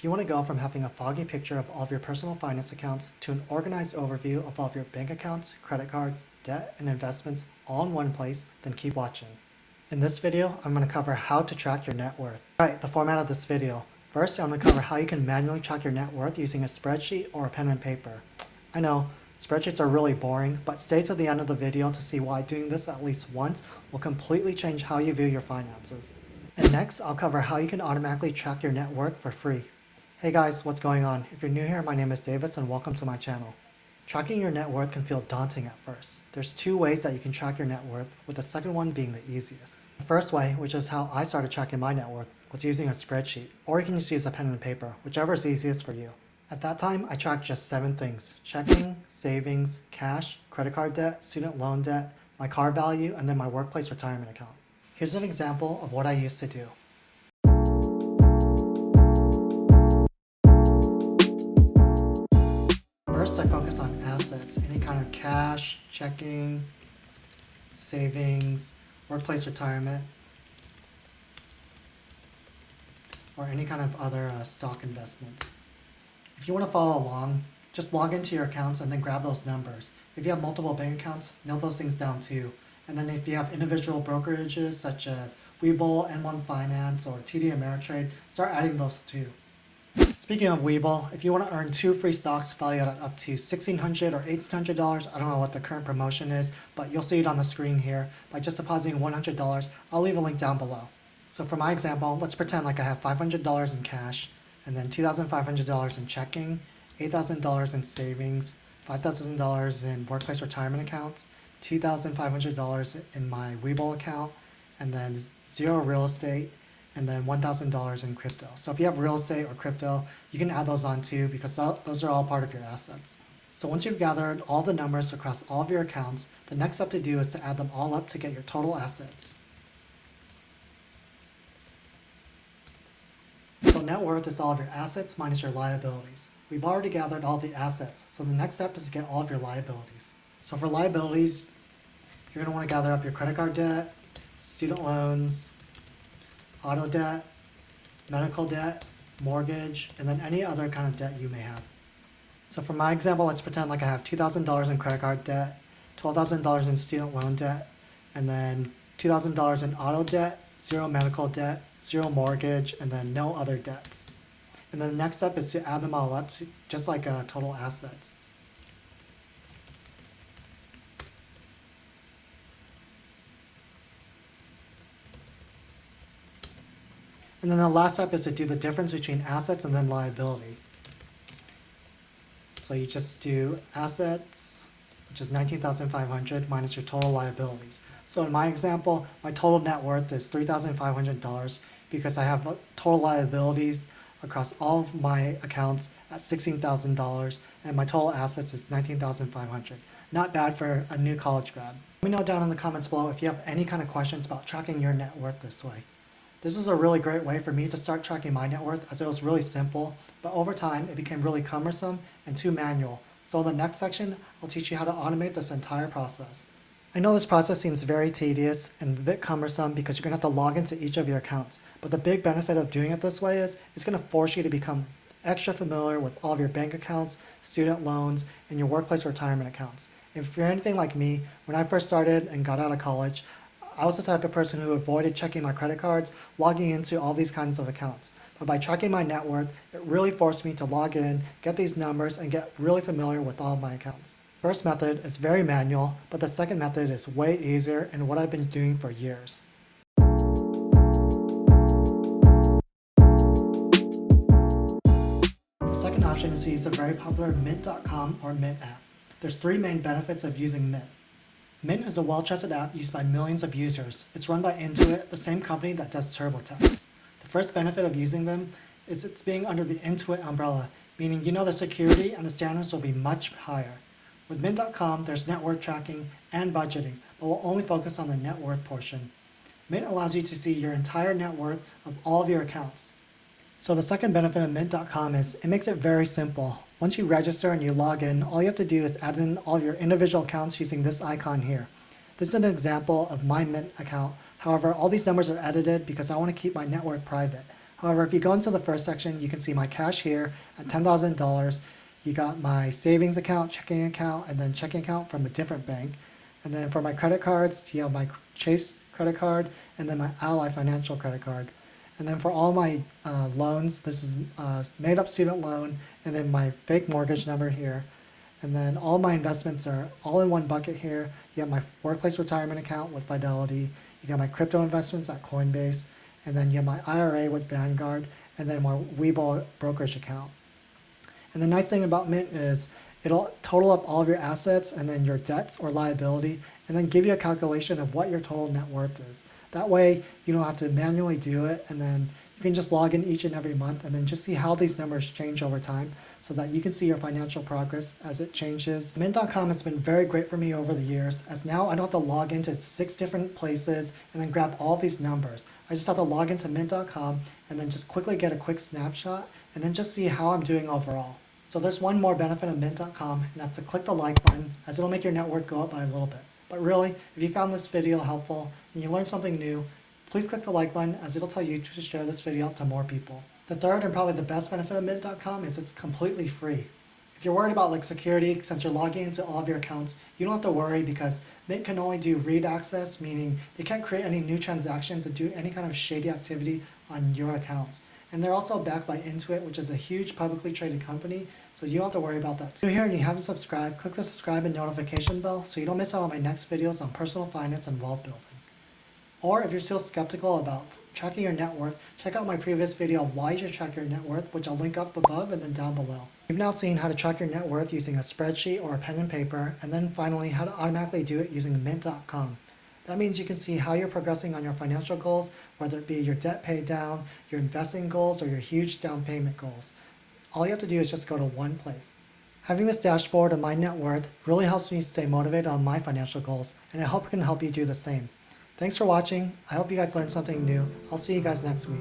If you want to go from having a foggy picture of all of your personal finance accounts to an organized overview of all of your bank accounts, credit cards, debt, and investments all in one place, then keep watching. In this video, I'm going to cover how to track your net worth. Alright, the format of this video. First, I'm going to cover how you can manually track your net worth using a spreadsheet or a pen and paper. I know, spreadsheets are really boring, but stay to the end of the video to see why doing this at least once will completely change how you view your finances. And next, I'll cover how you can automatically track your net worth for free. Hey guys, what's going on? If you're new here, my name is Davis and welcome to my channel. Tracking your net worth can feel daunting at first. There's two ways that you can track your net worth, with the second one being the easiest. The first way, which is how I started tracking my net worth, was using a spreadsheet, or you can just use a pen and paper, whichever is easiest for you. At that time, I tracked just 7 things: checking, savings, cash, credit card debt, student loan debt, my car value, and then my workplace retirement account. Here's an example of what I used to do. First, I focus on assets, any kind of cash, checking, savings, workplace retirement, or any kind of other stock investments. If you want to follow along, just log into your accounts and then grab those numbers. If you have multiple bank accounts, note those things down too. And then if you have individual brokerages such as Webull, N1 Finance, or TD Ameritrade, start adding those too. Speaking of Webull, if you want to earn 2 free stocks valued at up to $1,600 or $1,800, I don't know what the current promotion is, but you'll see it on the screen here. By just depositing $100, I'll leave a link down below. So for my example, let's pretend like I have $500 in cash, and then $2,500 in checking, $8,000 in savings, $5,000 in workplace retirement accounts, $2,500 in my Webull account, and then 0 real estate, and then $1,000 in crypto. So if you have real estate or crypto, you can add those on too, because those are all part of your assets. So once you've gathered all the numbers across all of your accounts, the next step to do is to add them all up to get your total assets. So net worth is all of your assets minus your liabilities. We've already gathered all the assets, so the next step is to get all of your liabilities. So for liabilities, you're going to want to gather up your credit card debt, student loans, auto debt, medical debt, mortgage, and then any other kind of debt you may have. So for my example, let's pretend like I have $2,000 in credit card debt, $12,000 in student loan debt, and then $2,000 in auto debt, 0 medical debt, 0 mortgage, and then no other debts. And then the next step is to add them all up to just like total assets. And then the last step is to do the difference between assets and then liability. So you just do assets, which is $19,500 minus your total liabilities. So in my example, my total net worth is $3,500 because I have total liabilities across all of my accounts at $16,000 and my total assets is $19,500. Not bad for a new college grad. Let me know down in the comments below if you have any kind of questions about tracking your net worth this way. This is a really great way for me to start tracking my net worth, as it was really simple, but over time it became really cumbersome and too manual. So in the next section, I'll teach you how to automate this entire process. I know this process seems very tedious and a bit cumbersome because you're going to have to log into each of your accounts, but the big benefit of doing it this way is it's going to force you to become extra familiar with all of your bank accounts, student loans, and your workplace retirement accounts. If you're anything like me, when I first started and got out of college, I was the type of person who avoided checking my credit cards, logging into all these kinds of accounts. But by tracking my net worth, it really forced me to log in, get these numbers, and get really familiar with all of my accounts. First method is very manual, but the second method is way easier and what I've been doing for years. The second option is to use the very popular Mint.com or Mint app. There's 3 main benefits of using Mint. Mint is a well-trusted app used by millions of users. It's run by Intuit, the same company that does TurboTax. The first benefit of using them is it's being under the Intuit umbrella, meaning you know the security and the standards will be much higher. With Mint.com, there's net worth tracking and budgeting, but we'll only focus on the net worth portion. Mint allows you to see your entire net worth of all of your accounts. So the second benefit of Mint.com is it makes it very simple. Once you register and you log in, all you have to do is add in all of your individual accounts using this icon here. This is an example of my Mint account. However, all these numbers are edited because I want to keep my net worth private. However, if you go into the first section, you can see my cash here at $10,000. You got my savings account, checking account, and then checking account from a different bank. And then for my credit cards, you have my Chase credit card and then my Ally Financial credit card. And then for all my loans, this is made up student loan and then my fake mortgage number here. And then all my investments are all in one bucket here. You have my workplace retirement account with Fidelity. You got my crypto investments at Coinbase. And then you have my IRA with Vanguard. And then my Webull brokerage account. And the nice thing about Mint is it'll total up all of your assets and then your debts or liability and then give you a calculation of what your total net worth is. That way you don't have to manually do it, and then you can just log in each and every month and then just see how these numbers change over time so that you can see your financial progress as it changes. Mint.com has been very great for me over the years, as now I don't have to log into 6 different places and then grab all these numbers. I just have to log into Mint.com and then just quickly get a quick snapshot and then just see how I'm doing overall. So there's one more benefit of Mint.com, and that's to click the like button, as it'll make your net worth go up by a little bit. But really, if you found this video helpful and you learned something new, please click the like button, as it'll tell YouTube to share this video out to more people. The third and probably the best benefit of Mint.com is it's completely free. If you're worried about security, since you're logging into all of your accounts, you don't have to worry because Mint can only do read access, meaning they can't create any new transactions and do any kind of shady activity on your accounts. And they're also backed by Intuit, which is a huge publicly traded company, so you don't have to worry about that too. If you're here and you haven't subscribed, click the subscribe and notification bell so you don't miss out on my next videos on personal finance and wealth building. Or if you're still skeptical about tracking your net worth, check out my previous video of why you should track your net worth, which I'll link up above and then down below. You've now seen how to track your net worth using a spreadsheet or a pen and paper, and then finally how to automatically do it using Mint.com. That means you can see how you're progressing on your financial goals, whether it be your debt pay down, your investing goals, or your huge down payment goals. All you have to do is just go to one place. Having this dashboard of my net worth really helps me stay motivated on my financial goals, and I hope it can help you do the same. Thanks for watching. I hope you guys learned something new. I'll see you guys next week.